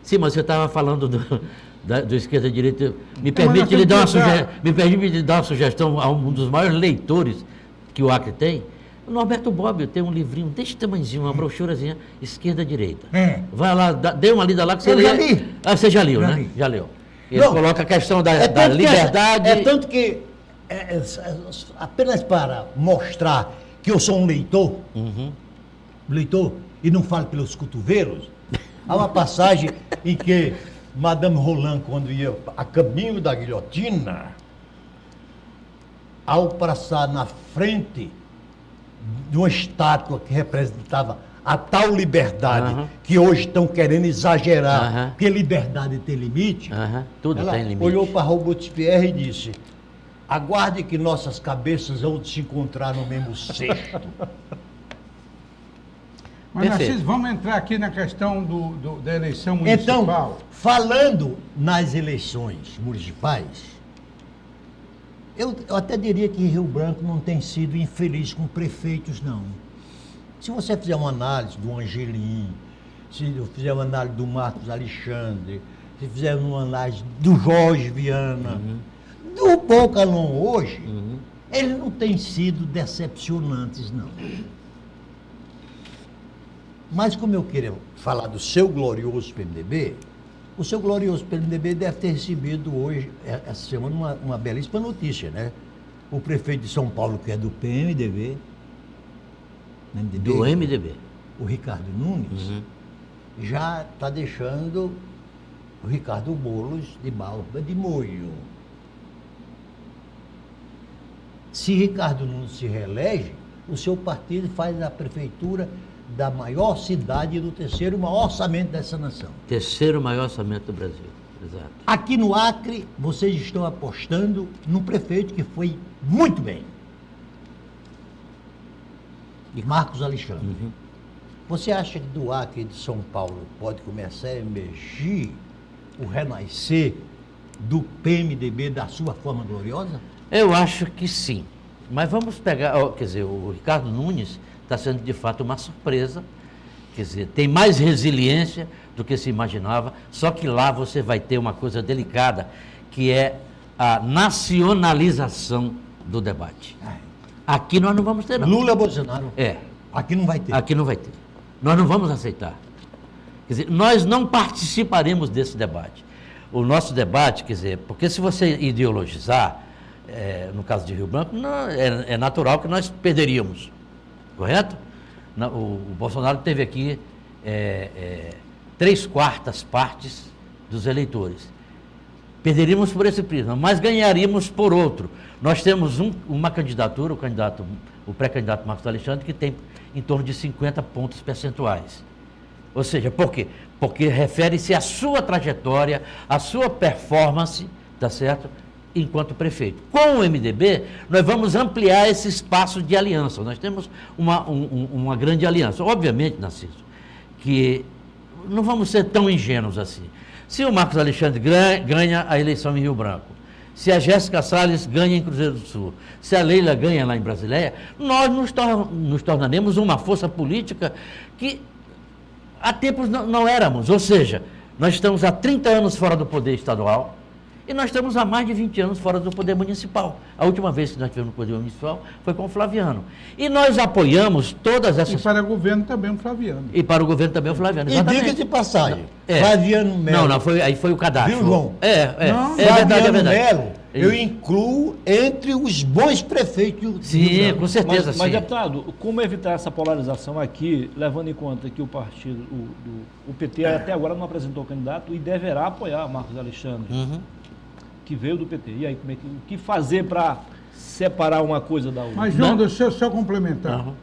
Sim, mas você estava falando do esquerda e direita. Me Mas permite nós lhe dar uma temos que me permite lhe dar uma sugestão a um dos maiores leitores que o Acre tem. O Norberto Bobbio tem um livrinho desse tamanhozinho, uma brochurazinha, esquerda-direita. É. Vai lá, dê uma lida lá que você Eu lê. já li. Ah, você já leu, Já né? li. Já leu. Ele Não, coloca a questão da tanto que liberdade. é tanto que, apenas para mostrar que eu sou um leitor, leitor, e não falo pelos cotovelos, há uma passagem em que Madame Roland, quando ia a caminho da guilhotina, ao passar na frente de uma estátua que representava a tal liberdade Aham. que hoje estão querendo exagerar, Aham. porque liberdade tem limite, Aham, tudo ela tem limite. olhou para Robespierre e disse: aguarde que nossas cabeças vão se encontrar no mesmo cesto. Mas, Perfeito. Narciso, vamos entrar aqui na questão da eleição Então, municipal. falando nas eleições municipais, eu até diria que Rio Branco não tem sido infeliz com prefeitos, não. Se você fizer uma análise do Angelim, se eu fizer uma análise do Marcos Alexandre, se fizer uma análise do Jorge Viana, do Bocalon hoje, eles não têm sido decepcionantes, não. Mas como eu queria falar do seu glorioso PMDB, o seu glorioso PMDB deve ter recebido hoje, essa semana, uma belíssima notícia, né? O prefeito de São Paulo, que é do PMDB, Do MDB. o Ricardo Nunes, já está deixando o Ricardo Boulos de barba de molho. Se Ricardo Nunes se reelege, o seu partido faz a prefeitura da maior cidade do terceiro maior orçamento dessa nação. Terceiro maior orçamento do Brasil. Exato. Aqui no Acre, vocês estão apostando num prefeito que foi muito bem. Marcos Alexandre. Você acha que do Acre e de São Paulo pode começar a emergir o renascer do PMDB da sua forma gloriosa? Eu acho que sim. Mas vamos pegar, quer dizer, o Ricardo Nunes está sendo de fato uma surpresa. Quer dizer, tem mais resiliência do que se imaginava, só que lá você vai ter uma coisa delicada, que é a nacionalização do debate. Aqui nós não vamos ter, não. Lula Bolsonaro. É, Aqui não vai ter. aqui não vai ter. Nós não vamos aceitar. Quer dizer, nós não participaremos desse debate. O nosso debate, quer dizer, porque se você ideologizar, no caso de Rio Branco, é natural que nós perderíamos, correto? O Bolsonaro teve aqui 3/4 partes dos eleitores. Perderíamos por esse prisma, mas ganharíamos por outro. Nós temos uma candidatura, o pré-candidato Marcos Alexandre, que tem em torno de 50 pontos percentuais. Ou seja, por quê? Porque refere-se à sua trajetória, à sua performance, tá certo? Enquanto prefeito. Com o MDB, nós vamos ampliar esse espaço de aliança. Nós temos uma grande aliança. Obviamente, Narciso, que não vamos ser tão ingênuos assim. Se o Marcos Alexandre ganha a eleição em Rio Branco, se a Jéssica Salles ganha em Cruzeiro do Sul, se a Leila ganha lá em Brasileia, nós nos tornaremos uma força política que há tempos não éramos. Ou seja, nós estamos há 30 anos fora do poder estadual e nós estamos há mais de 20 anos fora do poder municipal. A última vez que nós tivemos no poder municipal foi com o Flaviano. E nós apoiamos todas E essas... para o governo também o Flaviano. E para o governo também o Flaviano, E exatamente. diga de passagem, É. Flaviano Melo. Não, aí foi o cadastro. Viu, João? Não, É verdade, é Flaviano verdade. Melo, eu Isso. incluo entre os bons prefeitos do Rio Sim, Branco. com certeza, Mas, sim. deputado, como evitar essa polarização aqui, levando em conta que o partido, o PT até agora não apresentou candidato e deverá apoiar Marcos Alexandre, que veio do PT. E aí, o que fazer para separar uma coisa da outra? Mas, João, Não. deixa eu só complementar. Aham.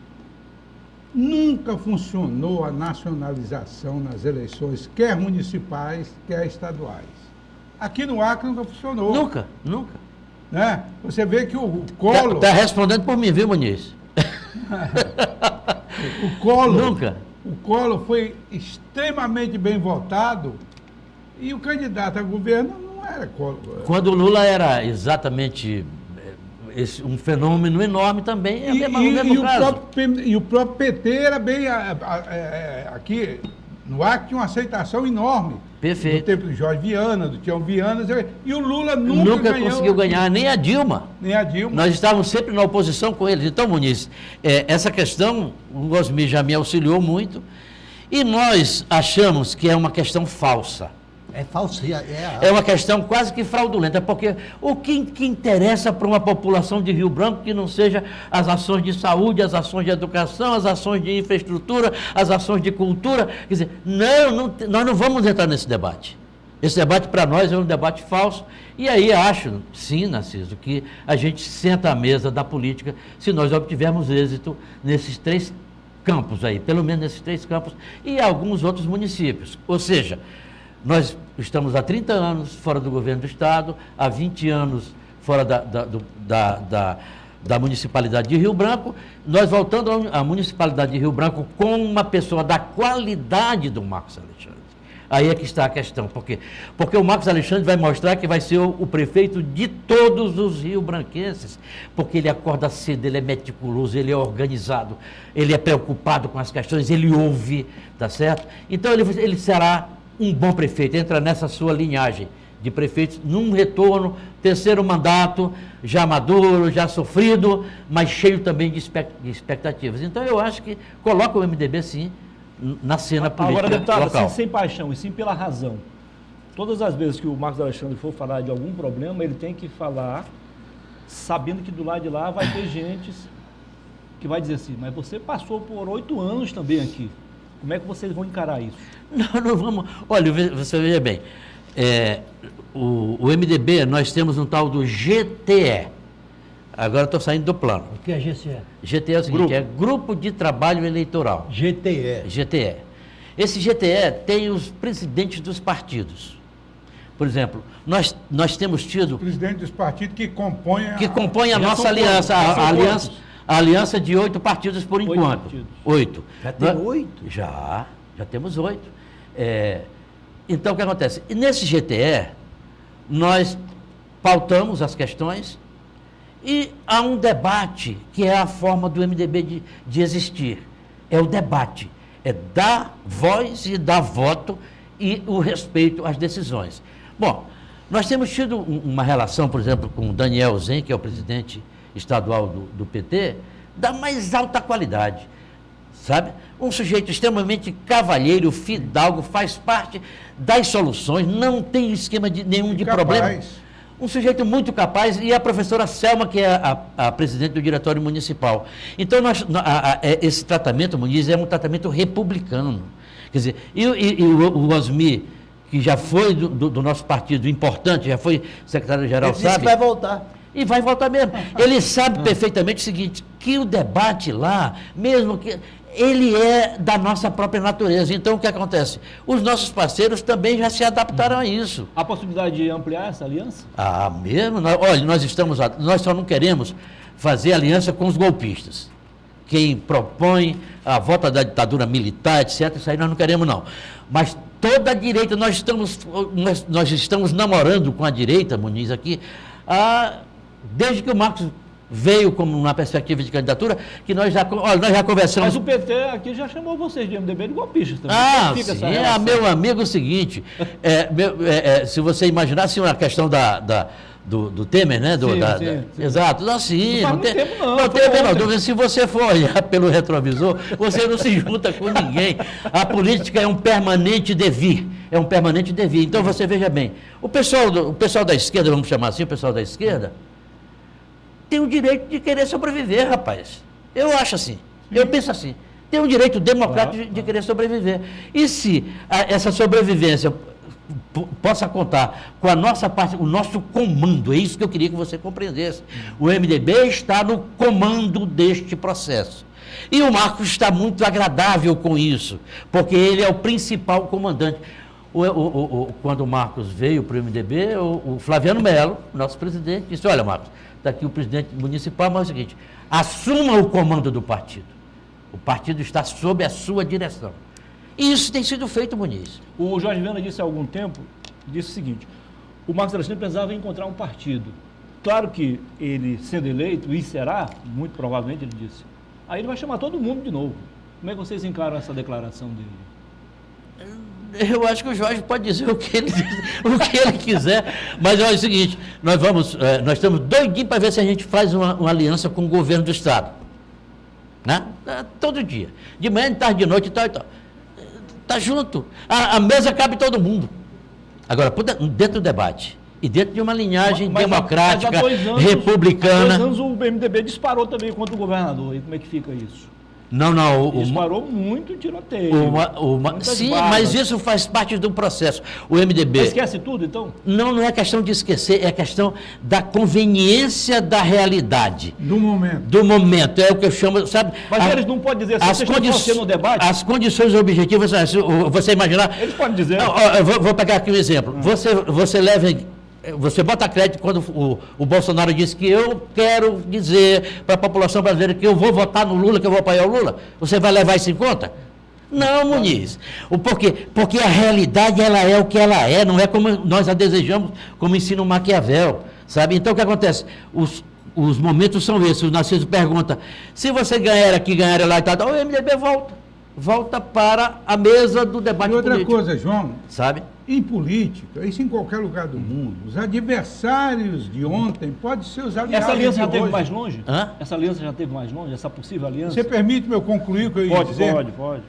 Nunca funcionou a nacionalização nas eleições, quer municipais, quer estaduais. Aqui no Acre nunca funcionou. Nunca. Né? Você vê que o Collor... Está respondendo por mim, viu, Muniz? O Collor, Nunca. O Collor foi extremamente bem votado E o candidato a governo não era... Quando o Lula era exatamente um fenômeno enorme também, é o mesmo caso. E o próprio PT era bem... aqui no Acre tinha uma aceitação enorme. Perfeito. No tempo do Jorge Viana, do Tião Viana, e o Lula nunca ganhou, conseguiu ganhar, nem a Dilma. Nem a Dilma. Nós estávamos sempre na oposição com eles. Então, Muniz, essa questão, o Gosmi já me auxiliou muito, e nós achamos que é uma questão falsa. É falso. É uma questão quase que fraudulenta, porque o que interessa para uma população de Rio Branco que não seja as ações de saúde, as ações de educação, as ações de infraestrutura, as ações de cultura? Quer dizer, nós não vamos entrar nesse debate. Esse debate para nós é um debate falso. E aí acho, sim, Narciso, que a gente senta à mesa da política se nós obtivermos êxito nesses 3 campos aí, pelo menos nesses 3 campos e alguns outros municípios. Ou seja, nós estamos há 30 anos fora do governo do Estado, há 20 anos fora da municipalidade de Rio Branco, nós voltando à municipalidade de Rio Branco com uma pessoa da qualidade do Marcos Alexandre. Aí é que está a questão. Por quê? Porque o Marcos Alexandre vai mostrar que vai ser o prefeito de todos os riobranquenses, porque ele acorda cedo, ele é meticuloso, ele é organizado, ele é preocupado com as questões, ele ouve, tá certo? Então ele será um bom prefeito, entra nessa sua linhagem de prefeitos, num retorno, 3º mandato, já maduro, já sofrido, mas cheio também de expectativas. Então eu acho que coloca o MDB, sim, na cena política agora, deputado, local. assim, sem paixão e sim pela razão. Todas as vezes que o Marcos Alexandre for falar de algum problema, ele tem que falar sabendo que do lado de lá vai ter gente que vai dizer assim, mas você passou por 8 anos também aqui. Como é que vocês vão encarar isso? Não vamos... Olha, você veja bem, o MDB, nós temos um tal do GTE. Agora estou saindo do plano. O que é GTE? GTE é o seguinte, é Grupo de Trabalho Eleitoral. GTE. GTE. Esse GTE tem os presidentes dos partidos. Por exemplo, nós temos tido... Presidente dos partidos que compõem a nossa aliança, a aliança de 8 partidos por enquanto. 8. Já tem 8? Já temos 8. Então, o que acontece? E nesse GTE, nós pautamos as questões e há um debate que é a forma do MDB de existir. É o debate. É dar voz e dar voto e o respeito às decisões. Bom, nós temos tido uma relação, por exemplo, com o Daniel Zen, que é o presidente estadual do PT, da mais alta qualidade, sabe? Um sujeito extremamente cavalheiro, fidalgo, faz parte das soluções, não tem esquema nenhum de problema. Um sujeito muito capaz, e a professora Selma, que é a presidente do Diretório Municipal. Então, esse tratamento, Muniz, é um tratamento republicano. Quer dizer, e o Osmi, que já foi do nosso partido importante, já foi secretário-geral, sabe? Ele disse que vai voltar. E vai voltar mesmo. Ele sabe perfeitamente o seguinte, que o debate lá, mesmo que... ele é da nossa própria natureza. Então, o que acontece? Os nossos parceiros também já se adaptaram a isso. Há possibilidade de ampliar essa aliança? Mesmo. Olha, nós só não queremos fazer aliança com os golpistas. Quem propõe a volta da ditadura militar, etc., isso aí nós não queremos, não. Mas toda a direita, nós estamos namorando com a direita, Muniz, aqui, desde que o Marcos veio como uma perspectiva de candidatura, que nós já conversamos... Mas o PT aqui já chamou vocês de MDB de golpistas também. Sim, meu amigo, é o seguinte, se você imaginasse uma questão do Temer, né? Sim. Exato, não tem tempo não. Se você for olhar pelo retrovisor, você não se junta com ninguém. A política é um permanente devir. Então, você veja bem, o pessoal da esquerda, vamos chamar assim, o pessoal da esquerda, tem o direito de querer sobreviver, rapaz. Eu acho assim. Eu penso assim. Tem o direito democrático de querer sobreviver. E se essa sobrevivência possa contar com a nossa parte, o nosso comando, é isso que eu queria que você compreendesse. O MDB está no comando deste processo. E o Marcos está muito agradável com isso, porque ele é o principal comandante. Quando o Marcos veio para o MDB, o Flaviano Melo, nosso presidente, disse, olha, Marcos, está aqui o presidente municipal, mas é o seguinte, assuma o comando do partido. O partido está sob a sua direção. E isso tem sido feito, Muniz. O Jorge Viana disse há algum tempo disse o seguinte: o Marcos Alexandre precisava encontrar um partido. Claro que ele, sendo eleito, e será, muito provavelmente, ele disse, aí ele vai chamar todo mundo de novo. Como é que vocês encaram essa declaração dele? Eu acho que o Jorge pode dizer o que ele quiser, mas é o seguinte, nós estamos doidinhos para ver se a gente faz uma aliança com o governo do Estado. Né? Todo dia. De manhã, de tarde, de noite e tal e tal. Está junto. A mesa cabe todo mundo. Agora, dentro do debate, e dentro de uma linhagem democrática, há 2 anos, republicana. Há 2 anos o MDB disparou também contra o governador. E como é que fica isso? Não. Disparou muito tiroteio. Sim, mas isso faz parte do processo. O MDB... Você esquece tudo, então? Não é questão de esquecer, é questão da conveniência da realidade. Do momento. Do momento, é o que eu chamo, sabe? Mas eles não podem dizer assim, vocês estão no debate? As condições objetivas, você imaginar... Eles podem dizer. Eu vou pegar aqui um exemplo. Você bota crédito quando o Bolsonaro disse que eu quero dizer para a população brasileira que eu vou votar no Lula, que eu vou apoiar o Lula. Você vai levar isso em conta? Não, Muniz. Por quê? Porque a realidade ela é o que ela é, não é como nós a desejamos, como ensina o Maquiavel, sabe? Então o que acontece? Os momentos são esses. O Narciso pergunta, se você ganhar aqui, ganhar lá e tal, o MDB volta para a mesa do debate político. E outra coisa, João, sabe? Em política, isso em qualquer lugar do mundo, os adversários de ontem podem ser os aliados Essa aliança já de teve hoje. mais longe? Hã? Essa aliança já teve mais longe? Essa possível aliança? Você permite-me eu concluir o que eu ia dizer? Pode.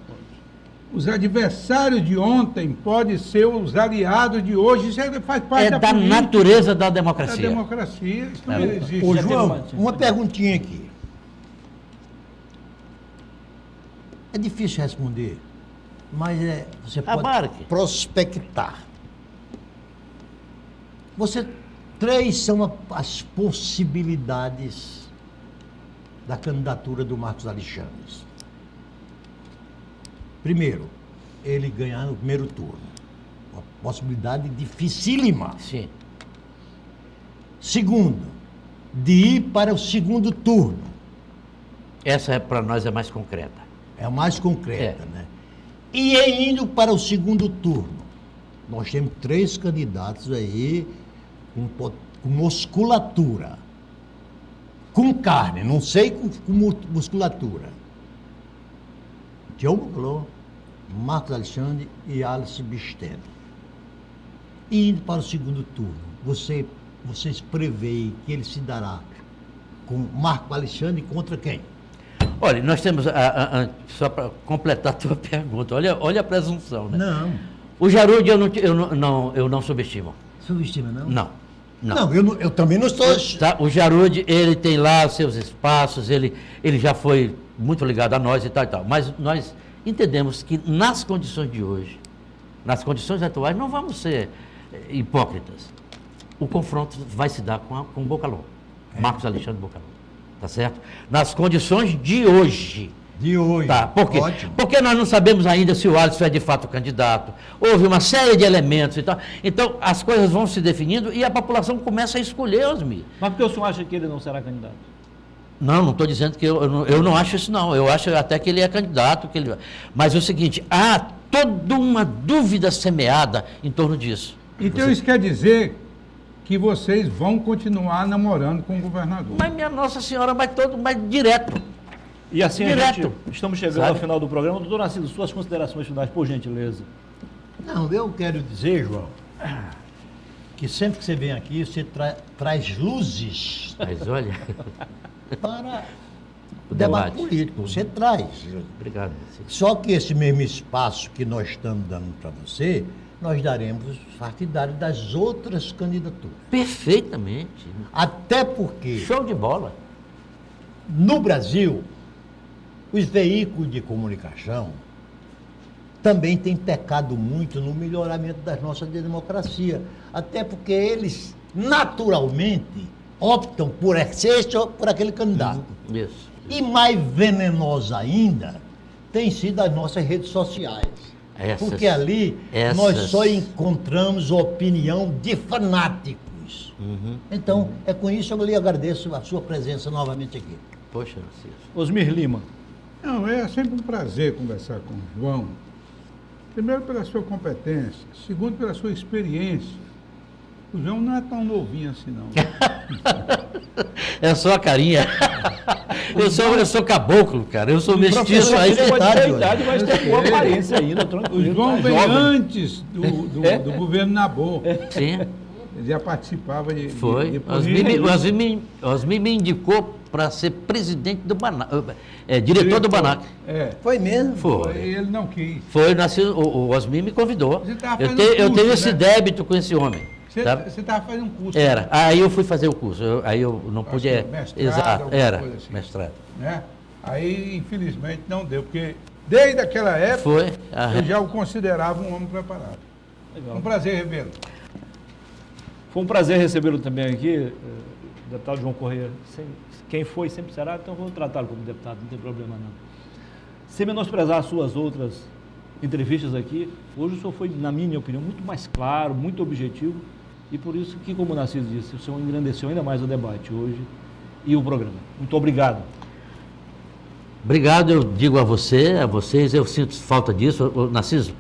Os adversários de ontem podem ser os aliados de hoje. Isso faz parte Da política, natureza da da democracia. democracia. Isso não É. existe. Ô, Já teve João, uma- uma perguntinha aqui. É difícil responder, mas você pode Abarque. prospectar. Três são as possibilidades da candidatura do Marcos Alexandre. Primeiro, ele ganhar no primeiro turno. Uma possibilidade dificílima. Sim. Segundo, de ir para o segundo turno. Essa para nós é mais concreta. É a mais concreta, É. né? E indo para o segundo turno, nós temos 3 candidatos aí com musculatura. Com carne, não sei com musculatura. Diogo Golô, Marcos Alexandre e Alice Bistelo. E indo para o segundo turno, vocês preveem que ele se dará com Marcos Alexandre contra quem? Olha, nós temos, só para completar a tua pergunta, olha a presunção, né? Não. O Jarud eu não subestimo. Subestima, não? Não. Não, eu também não estou... Tá? O Jarud, ele tem lá os seus espaços, ele já foi muito ligado a nós e tal, mas nós entendemos que nas condições de hoje, nas condições atuais, não vamos ser hipócritas. O confronto vai se dar com o Bocalhau, Marcos Alexandre Bocalhau, tá certo? Nas condições de hoje. De hoje. Tá, por quê? Ótimo. Porque nós não sabemos ainda se o Alisson é de fato candidato. Houve uma série de elementos e tal. Então, as coisas vão se definindo e a população começa a escolher, Osmir. Mas por que o senhor acha que ele não será candidato? Não estou dizendo que eu não acho isso, não. Eu acho até que ele é candidato. Mas é o seguinte, há toda uma dúvida semeada em torno disso. Então isso quer dizer que vocês vão continuar namorando com o governador. Mas, minha Nossa Senhora, mas direto. E assim, Direto. estamos chegando Sabe? ao final do programa. Doutor Narciso, suas considerações finais, por gentileza. Não, eu quero dizer, João, que sempre que você vem aqui, você traz luzes Mas olha, para O o debate debate. político. Você traz. obrigado. Só que esse mesmo espaço que nós estamos dando para você, nós daremos partidário das outras candidaturas. Perfeitamente. Até porque, Show de bola. no Brasil, os veículos de comunicação também têm pecado muito no melhoramento da nossa democracia. Até porque eles, naturalmente, optam por excesso ou por aquele candidato. Isso. E mais venenosa ainda tem sido as nossas redes sociais. Porque ali nós só encontramos opinião de fanáticos. Então, é com isso eu lhe agradeço a sua presença novamente aqui. Poxa, Narciso. Osmir Lima. Não, é sempre um prazer conversar com o João. Primeiro, pela sua competência. Segundo, pela sua experiência. O João não é tão novinho assim, não. É só a carinha. Eu sou caboclo, cara. Eu sou mestiço aí. Ele pode ter idade, mas tem boa aparência ainda, O tranquilo. João tá veio jovem. antes do governo Nabor. Sim, Ele já participava de foi. política. Osmi me indicou para ser presidente do Banac, diretor do Banac. É. Foi mesmo? Foi. Ele não quis. Foi, o Osmi me convidou. Você tava Eu fazendo tenho curso, esse né? débito com esse homem. Sabe? Você estava fazendo um curso. Era. Aí eu fui fazer o curso. Aí eu não Acho pude. que mestrado, Exato, alguma era. coisa assim. Mestrado. Né? Aí, infelizmente, não deu, porque desde aquela época Foi. eu já o considerava um homem preparado. Legal. Um prazer revê-lo. Foi um prazer recebê-lo também aqui, deputado João Correia. Quem foi sempre será, então vou tratá-lo como deputado, não tem problema não. Sem menosprezar as suas outras entrevistas aqui, hoje o senhor foi, na minha opinião, muito mais claro, muito objetivo, e por isso que, como o Narciso disse, o senhor engrandeceu ainda mais o debate hoje e o programa. Muito obrigado. Obrigado, eu digo a vocês, eu sinto falta disso. Ô, Narciso,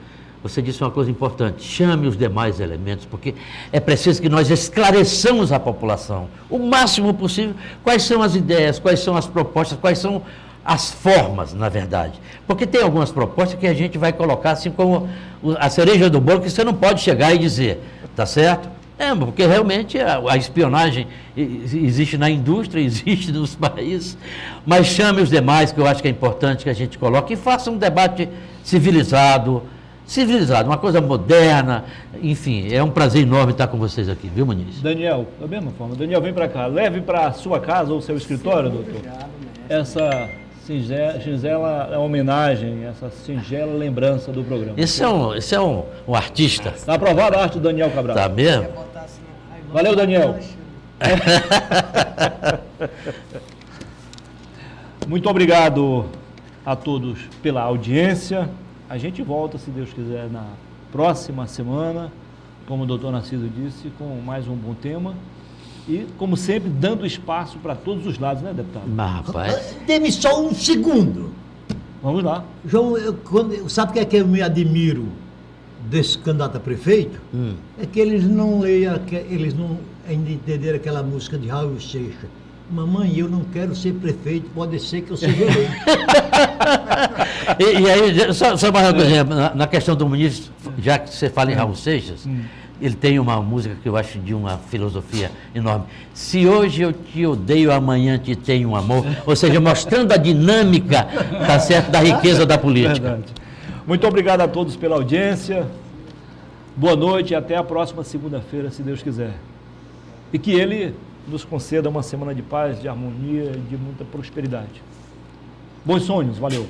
você disse uma coisa importante, chame os demais elementos, porque é preciso que nós esclareçamos a população, o máximo possível, quais são as ideias, quais são as propostas, quais são as formas, na verdade. Porque tem algumas propostas que a gente vai colocar assim como a cereja do bolo, que você não pode chegar e dizer, tá certo? Porque realmente a espionagem existe na indústria, existe nos países, mas chame os demais, que eu acho que é importante que a gente coloque, e faça um debate civilizado, uma coisa moderna, enfim, é um prazer enorme estar com vocês aqui, viu, Muniz? Daniel, da mesma forma, Daniel, vem para cá, leve para a sua casa ou seu escritório, doutor, essa singela homenagem, essa singela lembrança do programa. Esse é um artista, Está aprovada a arte do Daniel Cabral. tá mesmo? Valeu, Daniel. Muito obrigado a todos pela audiência. A gente volta, se Deus quiser, na próxima semana, como o doutor Narciso disse, com mais um bom tema. E, como sempre, dando espaço para todos os lados, né, deputado? Mas, rapaz, Dê-me só um segundo. Vamos lá. João, sabe o que é que eu me admiro desse candidato a prefeito? É que eles não eles não ainda entenderam aquela música de Raul Seixas. Mamãe, eu não quero ser prefeito, pode ser que eu seja eleito. e aí, só mais uma coisa, na questão do ministro, já que você fala em Raul Seixas, ele tem uma música que eu acho de uma filosofia enorme. Se hoje eu te odeio, amanhã te tenho amor. Ou seja, mostrando a dinâmica, tá certo, da riqueza da política. Verdade. Muito obrigado a todos pela audiência. Boa noite e até a próxima segunda-feira, se Deus quiser. E que Ele nos conceda uma semana de paz, de harmonia e de muita prosperidade. Bons sonhos, valeu.